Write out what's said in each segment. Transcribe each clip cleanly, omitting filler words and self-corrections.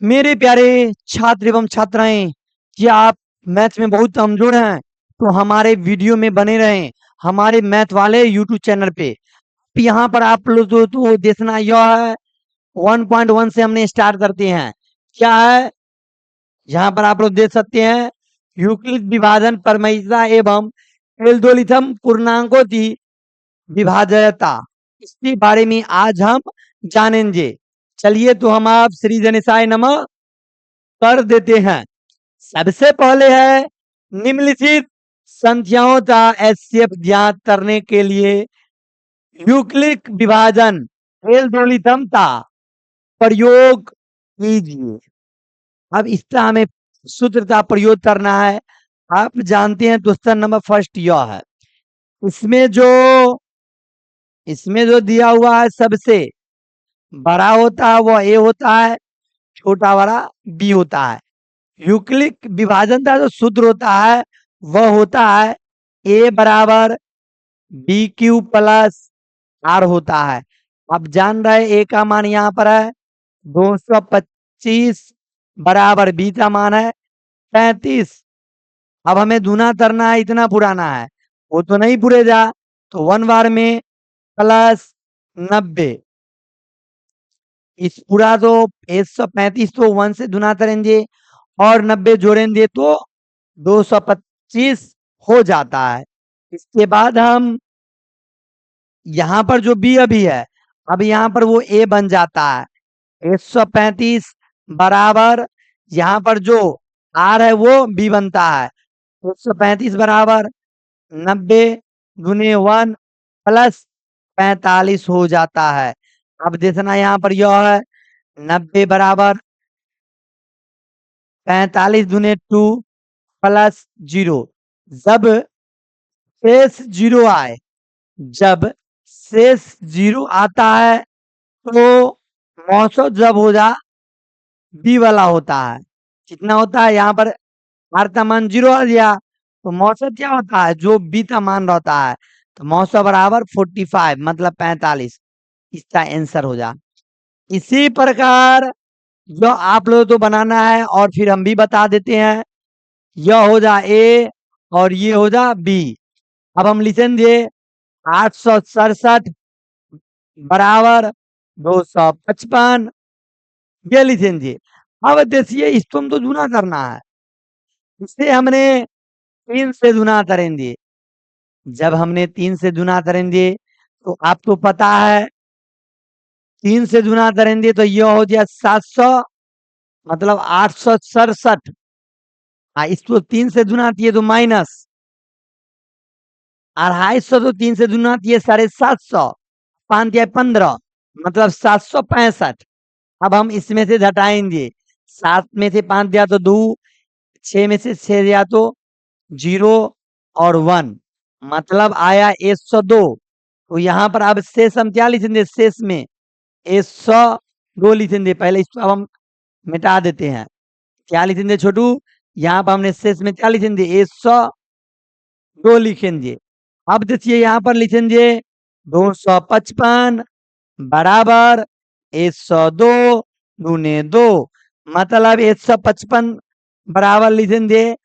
मेरे प्यारे छात्र एवं छात्राएं, क्या आप मैथ में बहुत कमजोर हैं तो हमारे वीडियो में बने रहें हमारे मैथ वाले यूट्यूब चैनल पे। यहाँ पर आप लोग तो देखना यह है 1.1 से हमने स्टार्ट करते हैं। क्या है यहाँ पर आप लोग देख सकते हैं, यूक्लिड विभाजन परमहिसा एवं एल्गोरिथम पूर्णांकों की विभाज्यता, इसके बारे में आज हम जानेंगे। चलिए तो हम आप श्री गणेशाय नमः कर देते हैं। सबसे पहले है निम्नलिखित संख्याओं का एचसीएफ ज्ञात करने के लिए यूक्लिड विभाजन एल्गोरिथम का प्रयोग कीजिए। अब इसका हमें सूत्र का प्रयोग करना है। आप जानते हैं क्वेश्चन नंबर फर्स्ट यह है, इसमें जो दिया हुआ है सबसे बड़ा होता है वह ए होता है, छोटा वाला बी होता है। यूक्लिड विभाजन का जो सूत्र होता है वह होता है ए बराबर बी क्यू प्लस आर होता है। अब जान रहे ए का मान यहाँ पर है 225 बराबर बी का मान है 35। अब हमें दूना करना है, इतना पुराना है वो तो नहीं पुरेगा, तो 1 बार में प्लस 90। इस पूरा तो 135 तो 1 से गुना करेंगे और 90 जोड़ेंगे तो 225 हो जाता है। इसके बाद हम यहाँ पर जो बी अभी है, अब यहाँ पर वो ए बन जाता है 135 बराबर, यहाँ पर जो आर है वो बी बनता है 135 बराबर 90 गुने 1 प्लस 45 हो जाता है। अब देखना यहाँ पर यह है 90 बराबर 45 दुने 2 प्लस 0। जब शेष 0 आए, जब शेष 0 आता है तो मौसम जब हो जा बी वाला होता है। कितना होता है यहाँ पर आर का मान 0 आ गया तो मौसम क्या होता है जो बी का मान रहता है, तो मौसम बराबर 45 मतलब 45। इसका आंसर हो जा। इसी प्रकार जो आप लोगों को बनाना है और फिर हम भी बता देते हैं, यह हो जा ए और ये हो जा बी। अब हम लिखेंगे 867 बराबर 255, ये लिखेंगे। अब देखिए इसको हम तो गुना करना है, इसे हमने 3 से गुना करेंगे। जब हमने 3 से गुना करेंगे तो आपको पता है 3 से गुना करेंगे तो यह हो गया 700 मतलब 867। इसको 3 से गुना किए तो माइनस 250 तो 3 से गुना किए 750, 5 दिया 15 मतलब 765। अब हम इसमें से घटाएंगे, 7 में से 5 दिया तो 2, 6 में से 6 दिया तो 0 और 1 मतलब आया 102। तो यहाँ पर अब शेष हम क्या लिखेंगे, शेष में 102 लिखेंगे। पहले इसको अब हम मिटा देते हैं, क्या लिखेंगे छोटू, यहाँ पर हमने शेष में क्या लिखेंगे 102 लिखेंगे। अब देखिए यहाँ पर लिखेंगे 255 बराबर 102 गुने 2 मतलब 155 बराबर लिखेंगे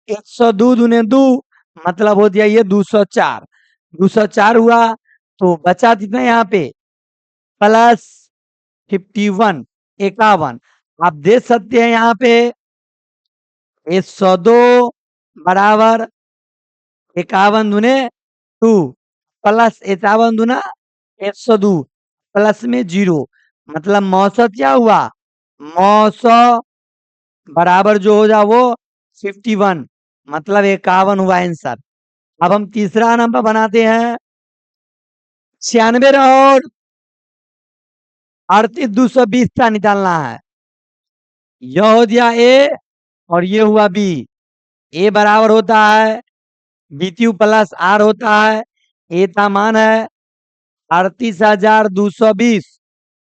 102 गुने 2 मतलब हो गया ये 204। 204 हुआ तो बचा कितना यहाँ पे प्लस 51 51। आप देख सकते हैं यहाँ पे 102 बराबर 51 दुने 2 प्लस 51 दुना 102 प्लस में 0 मतलब मौसम क्या हुआ, मौसम बराबर जो हो जा वो 51 मतलब 51 हुआ आंसर। अब हम तीसरा नंबर बनाते हैं 96 और 38 220 का निकालना है। यह हो गया ए और ये हुआ बी। ए बराबर होता है बी क्यू प्लस आर होता है। ए का मान है 38,220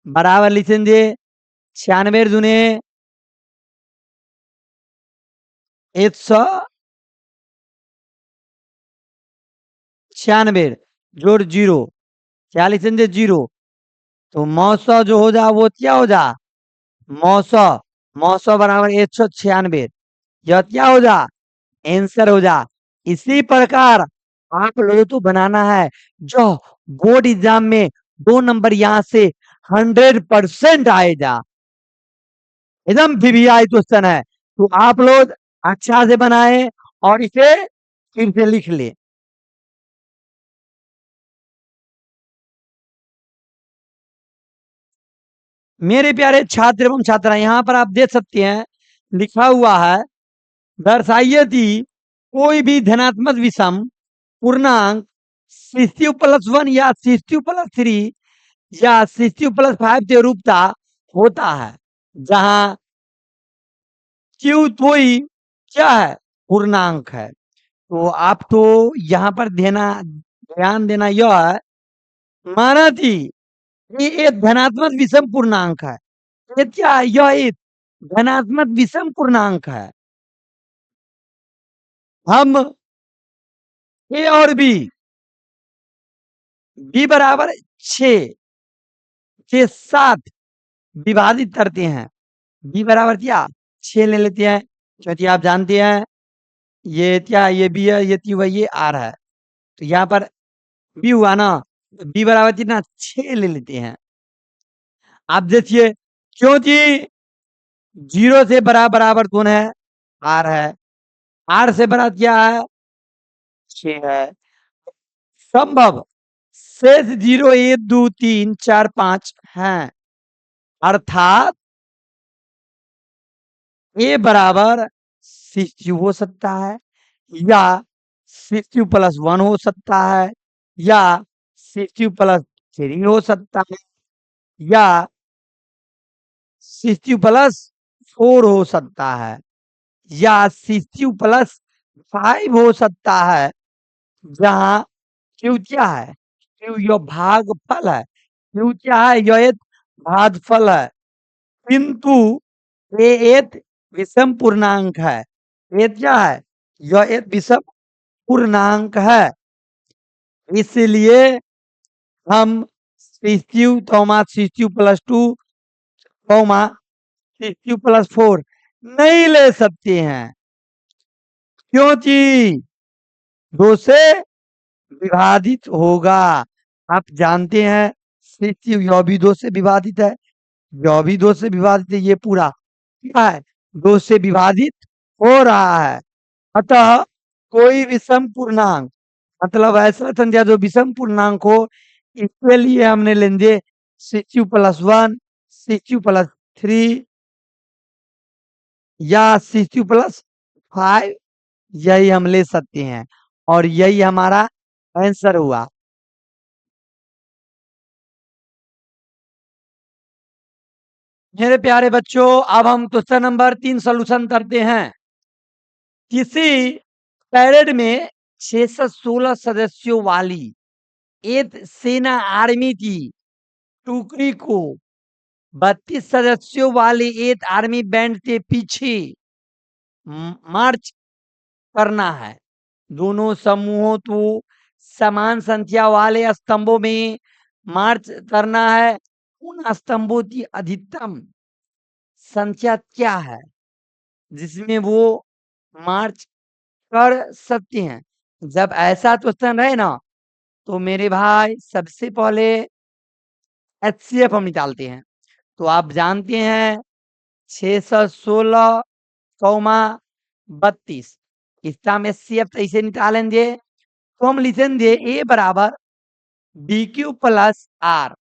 बराबर लिखेंगे 96 दुने 196 जोड़ 0 क्या लिखेंगे 0। तो मौसम जो हो जा वो क्या हो जा, मौसम 900 बराबर 196। यह क्या हो जा, आंसर हो जा। इसी प्रकार आप लोगों को बनाना है जो बोर्ड एग्जाम में 2 नंबर यहाँ से 100% आए जा, एकदम वीवीआई क्वेश्चन है। तो आप लोग अच्छा से बनाए और इसे फिर से लिख ले। मेरे प्यारे छात्र एवं छात्रा, यहाँ पर आप देख सकते हैं लिखा हुआ है, दर्शाइए कि कोई भी धनात्मक विषम पूर्णांक CCU+1 या CCU+3 या CCU+5 के रूप का होता है, जहां क्यू कोई क्या है, पूर्णांक है। तो आपको यहाँ पर ध्यान देना यह है, माना कि ये एक धनात्मक विषम पूर्णांक है। ये क्या है, यह एक धनात्मक विषम पूर्णांक है। हम ए और बी बराबर 6 के साथ विभाजित करते हैं। बी बराबर क्या, 6 ले लेते हैं, क्योंकि आप जानते हैं ये क्या, ये बी है, ये क्यू है, ये आर है। तो यहाँ पर बी हुआ ना, बी बराबर कितना, 6 ले लेते हैं। आप देखिए, क्योंकि 0 से बड़ा बराबर कौन है, आर है। आर से बड़ा क्या है, 6 है। संभव शेष 0 1 2 3 4 5 हैं, अर्थात ए बराबर 6 हो सकता है, या 6+1 हो सकता है, या 6+3 हो सकता है, या 6+4 हो सकता है, या 6+5 हो सकता है। जहां क्यू क्या है, क्यू यह भागफल है। क्यू क्या है, यह एक भागफल है। किंतु ये एक विषम पूर्णांक है। ये क्या है, यह एक विषम पूर्णांक है। इसलिए हम CCU+2 CCU+4 नहीं ले सकते हैं, क्योंकि 2 से विभाजित होगा। आप जानते हैं CCU यह भी 2 से विभाजित है, यह भी 2 से विभाजित है। ये पूरा क्या है, 2 से विभाजित हो रहा है। अतः कोई विषम पूर्णांक, मतलब ऐसा संख्या जो विषम पूर्णांक हो, इसके लिए हमने लेंगे CCU+1 CCU+3 या CCU+5, यही हम ले सकते हैं और यही हमारा आंसर हुआ। मेरे प्यारे बच्चों, अब हम क्वेश्चन नंबर 3 सॉल्यूशन करते हैं। किसी पैरेड में 616 सदस्यों वाली एक सेना आर्मी की टुकड़ी को 32 सदस्यों वाले एक आर्मी बैंड के पीछे मार्च करना है। दोनों समूहों को समान संख्या वाले स्तंभों में मार्च करना है। उन स्तंभों की अधिकतम संख्या क्या है जिसमें वो मार्च कर सकते हैं। जब ऐसा क्वेश्चन रहे ना, तो मेरे भाई सबसे पहले एचसीएफ हम निकालते हैं। तो आप जानते हैं 616 कौमा 32, इसका हम एचसीएफ कैसे निकालेंगे, तो हम लिखेंगे ए बराबर BQ+R।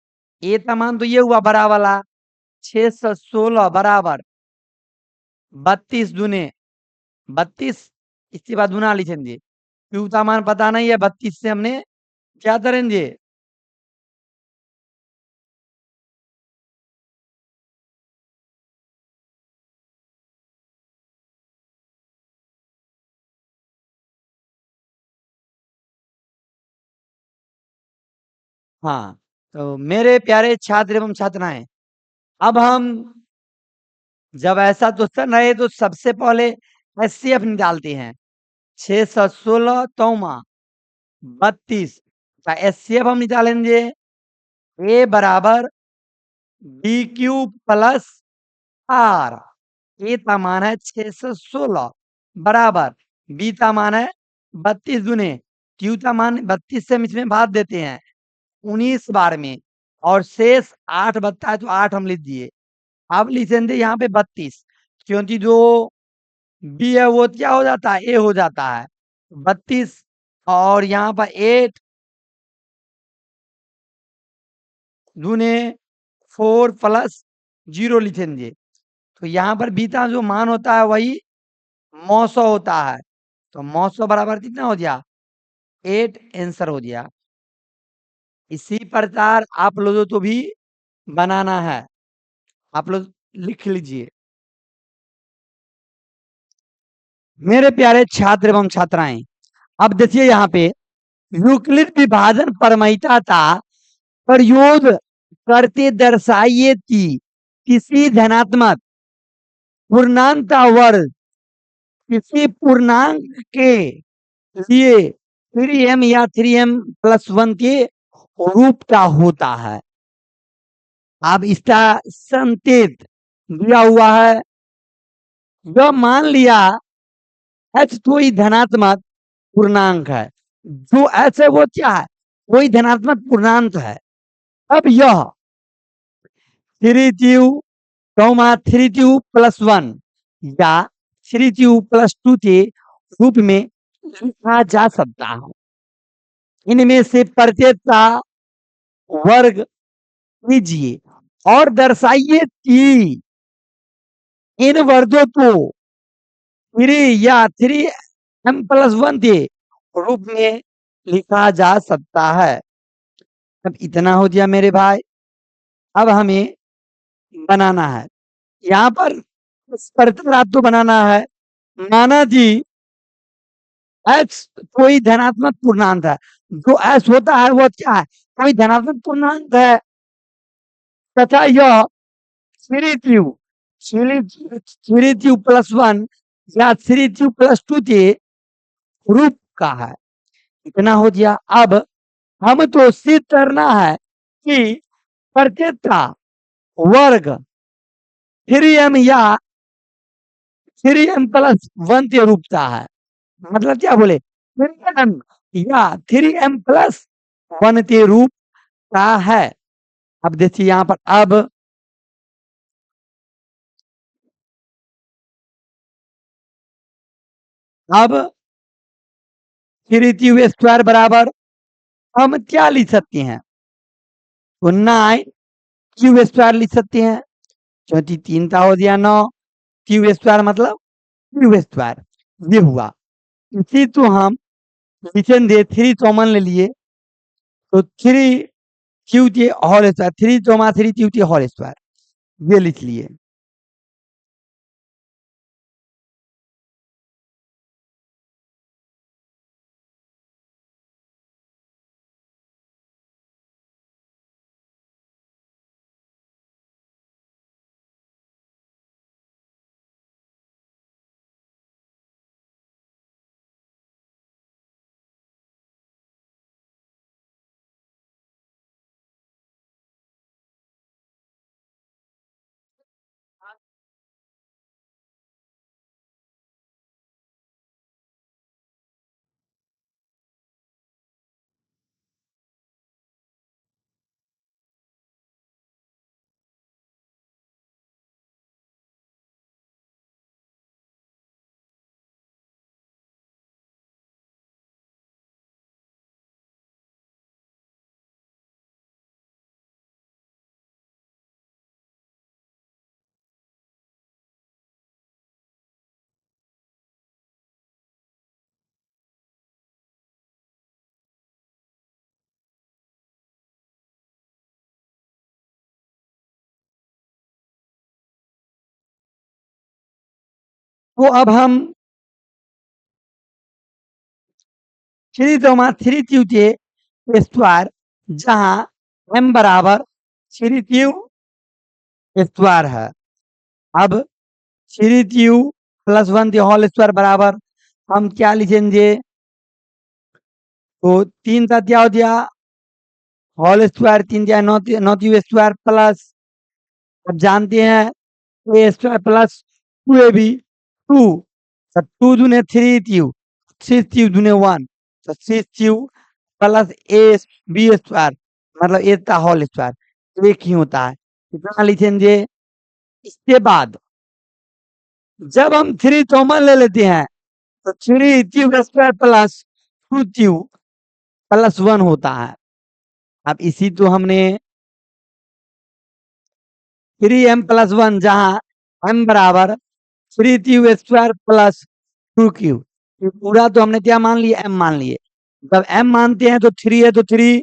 ए का मान तो ये हुआ बड़ा वाला 616 बराबर 32 दूने 32, इसके बाद गुना लिखेंगे। क्यू का मान पता नहीं है, 32 से हमने क्या करेंगे, हाँ। तो मेरे प्यारे छात्र एवं छात्राएं, अब हम जब ऐसा क्वेश्चन रहे तो सबसे पहले एचसीएफ निकालते हैं। 616 तौमा 32 का एचसीएफ हम निकालेंगे। ए बराबर BQ+R। ए का मान है 616 बराबर बी का मान है 32 दुने क्यू का मान 32 से हम इसमें भाग देते हैं 19 बार में और शेष 8 बचता है तो 8 हम लिख दिए। अब लिखेंगे यहाँ पे 32 क्योंकि जो बी है वो क्या हो जाता है ए हो जाता है 32 और यहाँ पर 8 दूने 4 प्लस 0 लिखेंगे तो यहाँ पर बी का जो मान होता है वही 900 होता है तो 900 बराबर कितना हो गया 8 आंसर हो गया। इसी प्रकार आप लोगों को भी बनाना है आप लोग लिख लीजिए। मेरे प्यारे छात्र एवं छात्राएं अब देखिए यहाँ पे यूक्लिड विभाजन प्रमेयता का प्रयोग करते दर्शाइए कि किसी धनात्मक पूर्णांक का वर्ग किसी पूर्णांक के लिए 3m या 3m+1 के रूप का होता है। अब इसका संकेत दिया हुआ है जब मान लिया h कोई धनात्मक पूर्णांक है जो h है वो क्या है कोई धनात्मक पूर्णांक है। अब यह 3q+1 या 3q+2 के रूप में लिखा जा सकता है। इनमें से प्रत्येक का वर्ग कीजिए और दर्शाइए कि इन वर्गों को 3 या 3m+1 के रूप में लिखा जा सकता है। अब इतना हो गया मेरे भाई। अब हमें बनाना है यहाँ पर इस प्रकार आपको बनाना है माना जी x कोई धनात्मक पूर्णांक है जो s होता है वो क्या है कोई धनात्मक पूर्णांक है तथा यह 3q+1 या 3q+2 के रूप का है। इतना हो गया। अब हम तो सिद्ध करना है कि प्रत्येक का वर्ग 3m या 3m+1 के रूप का है मतलब क्या बोले 3m या 3m+1 के रूप का है। अब देखिए यहाँ पर अब 3q² बराबर हम क्या लिख सकते हैं तो 9q² लिख सकते हैं क्योंकि 3 का हो गया 9 q² मतलब q² ये हुआ। इसी तो हम लिखेंगे 3 कॉमन ले लिए तो 3q के होल स्क्वायर 3 चौमा 3q के होल स्क्वायर ये लिख लिए। तो अब हम 3 चौमा 3q के स्क्वायर जहां m बराबर 3q² है। अब 3q+1 के होल स्क्वायर बराबर हम क्या लिखेंगे तो 3 का क्या हो गया होल स्क्वायर 3 दिया 9q² प्लस अब जानते हैं a² प्लस 2ab 2, तो 2 दूने 3 ट्यूब, 3 ट्यूब दूने 1, तो 3 ट्यूब प्लस ए बी स्क्वायर मतलब ए का होल स्क्वायर एक ही होता है। कितना लिखेंगे? इसके बाद जब हम 3 कॉमन ले लेते हैं तो 3 tube square plus 2 tube plus 1 होता है। अब इसी तो हमने 3m प्लस 1 जहां m बराबर 3 ट्यूब स्क्वायर प्लस 2 क्यूब, ये पूरा तो हमने क्या मान लिया? m मान लिए। जब m मानते हैं तो 3 है तो 3,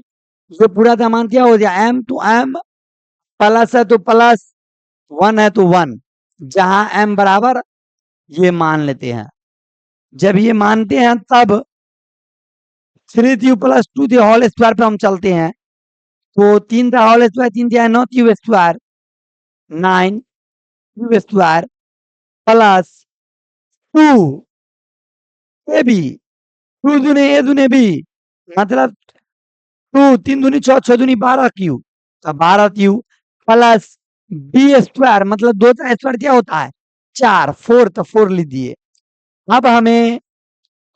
ये पूरा का मान क्या हो जाए? m तो m, प्लस है तो प्लस, 1 है तो 1, जहां m बराबर ये मान लेते हैं। जब ये मानते हैं तब 3 क्यूब प्लस 2 के होल स्क्वायर पे हम चलते हैं, तो 3 का होल स्क्वायर 3 क्या है? 9 cube square, 9 cube square plus 2 A B, 2 दूने ए दूने बी मतलब 2, 3 दूनी 6, 6 दूनी 12 क्यूब, तो 12 क्यूब प्लस बी स्क्वायर मतलब 2 का स्क्वायर क्या होता है? 4, 4 तो 4 लिख दिए। अब हमें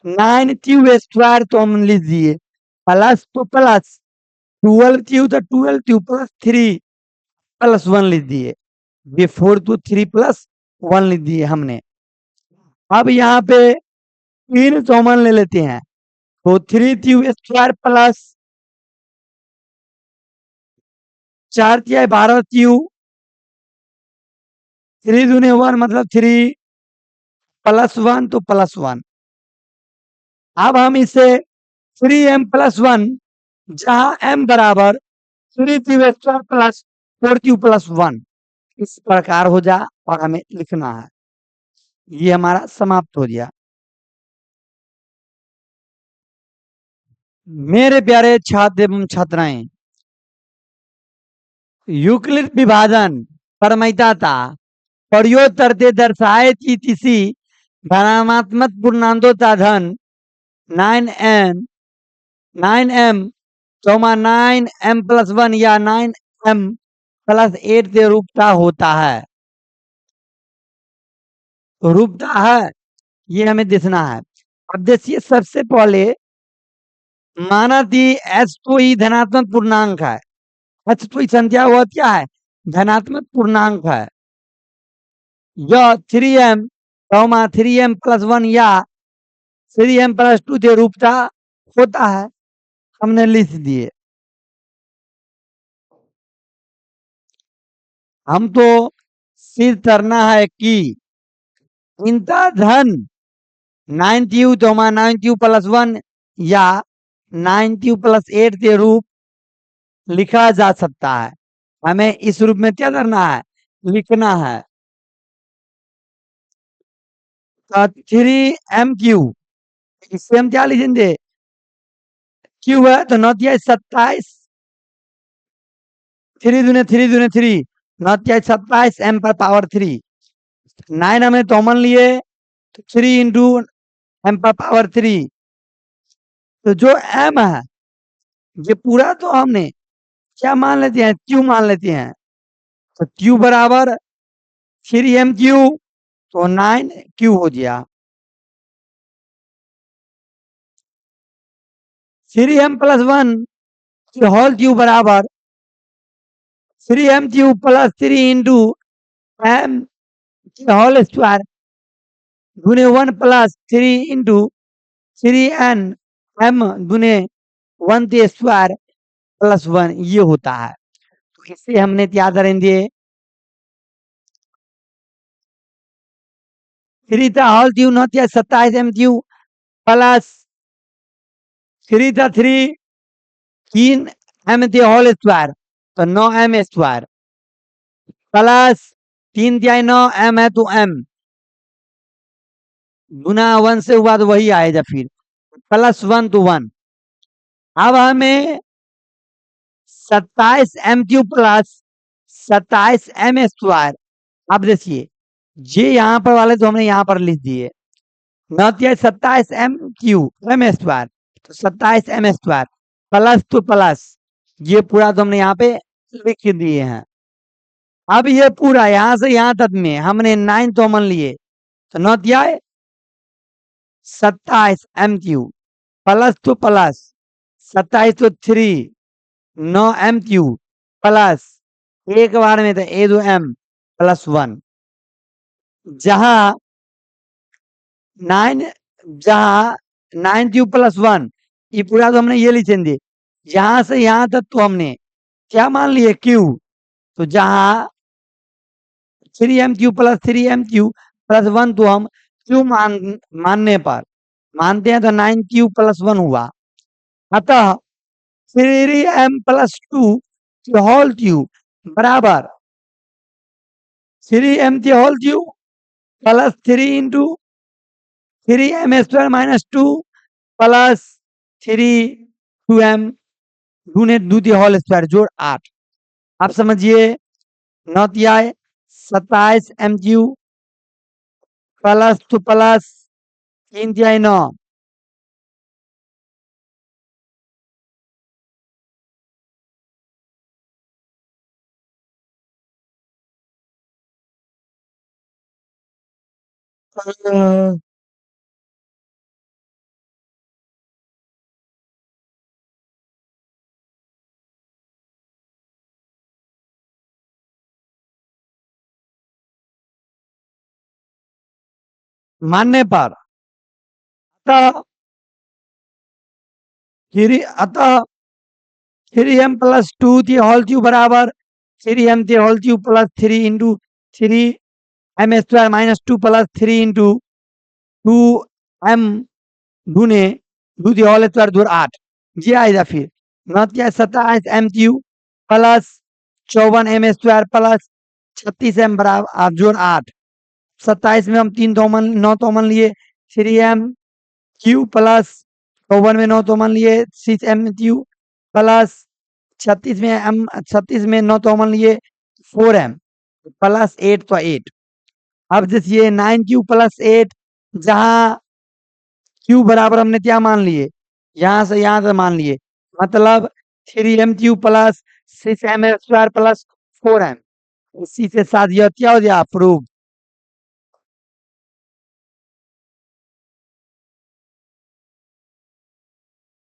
9 क्यूब स्क्वायर तो हम लिख दिए, प्लस तो प्लस 12 क्यूब तो 12 क्यूब प्लस 3 प्लस 1 लिख दिए, ये 4 तो 3 प्लस 1 लिख दिए हमने। अब यहाँ पे 3 कॉमन ले लेते हैं, तो 3 क्यूब स्क्वायर प्लस 4 क्या है? 12 क्यूब, 3 दूने 1 मतलब 3 प्लस 1 तो प्लस 1। अब हम इसे 3m प्लस 1 जहां m बराबर 3 cube square plus 4 cube plus 1 इस प्रकार हो जा और हमें लिखना है। ये हमारा समाप्त हो गया। मेरे प्यारे छात्र एवं छात्राएं, यूक्लिड विभाजन परमैता था प्रयोगकर्ते दर्शाए कि किसी धनात्मक पूर्णांकों का धन 9m 9m 9m प्लस 1 या 9m प्लस 8 के रूप का होता है। रूप का है ये हमें देखना है। अब देखिए सबसे पहले माना कि h कोई धनात्मक पूर्णांक है, h कोई संख्या वह क्या है? धनात्मक पूर्णांक है। यह 3m 3m प्लस 1 या 3m प्लस 2 के रूप का होता है, हमने लिख दिए। हम तो सिद्ध करना है कि इनका धन 9 क्यू 9 क्यू प्लस 1 या 9 क्यू प्लस 8 के रूप लिखा जा सकता है। हमें इस रूप में क्या करना है? लिखना है। 3m क्यू, इससे हम क्या लिखेंगे? क्यू है तो 9 तिया 27, 3 दूने 3 दूने 3, 9 तिया 27 m पर पावर 3, 9 हमने कॉमन लिए तो 3 इंटू m पर पावर 3, तो जो m है ये पूरा तो हमने क्या मान लेते हैं? क्यू मान लेते हैं, तो क्यू बराबर 3m क्यू तो 9q हो गया। 3m प्लस 1 होल क्यू बराबर 3m cube plus 3 into m whole square गुने 1 प्लस 3 इंटू 3n m गुने 1 के स्क्वायर प्लस 1 ये होता है। तो इससे हमने क्या करेंगे? 3 का होल क्यू 9 या 27 m क्यू प्लस 3 का 3 m के होल स्क्वायर तो 9m स्क्वायर प्लस 3 क्या 9 m है तो m गुना 1 से हुआ तो वही आएगा फिर प्लस 1 तो 1। अब हमें 27 m Q plus 27 m square, अब देखिए ये यहाँ पर वाले तो हमने यहाँ पर लिख दिए, 27 m क्यू m स्क्वायर तो 27 m स्क्वायर प्लस तो प्लस ये पूरा तो हमने यहाँ पे लिख दिए हैं। अब ये पूरा यहां से यहां तक में हमने 9 कॉमन लिए तो 9 दिया है 27 M cube plus two plus 27 तो 3 9 एम क्यू प्लस एक बार में तो ए दो एम प्लस 1 जहां 9 जहां 9 क्यू प्लस 1 ये पूरा तो हमने ये लिखेंगे यहां से यहां तक तो हमने क्या मान लिए क्यू तो जहां 3m³ प्लस 3m³ प्लस 1 तो हम क्यू मानने पर मानते हैं तो 9 क्यू प्लस 1 हुआ अतः 3m प्लस 2 होल क्यूब बराबर 3m की whole cube plus 3 into 3m² minus 2 plus 2m दूने दूती होल स्क्वायर जोड़ 8 आप समझिए 9 दिया है 27m³ प्लस टू प्लस 3 दिया है 9 मानने पर अतः अतः 3m प्लस 2 थी होल क्यूब बराबर 3m थी whole cube plus 3 into 3m² minus 2 plus 3 into 2m गुने 2 थी होल स्क्वायर जोड़ 8 ये आएगा फिर नॉट क्या 27m³ plus 54m² plus 36m बराबर आप जोड़ 8 27 में हम 3 कॉमन 9 कॉमन लिए 3m³ प्लस 54 में 9 कॉमन लिए 6m³ प्लस 36 में 9 कॉमन लिए 4m प्लस 8 तो 8 अब देखिए 9 क्यू प्लस 8 जहां क्यू बराबर हमने क्या मान लिए यहां से यहां से मान लिए मतलब 3m³ plus 6m² plus 4m इसी के साथ यह क्या हो गया प्रूव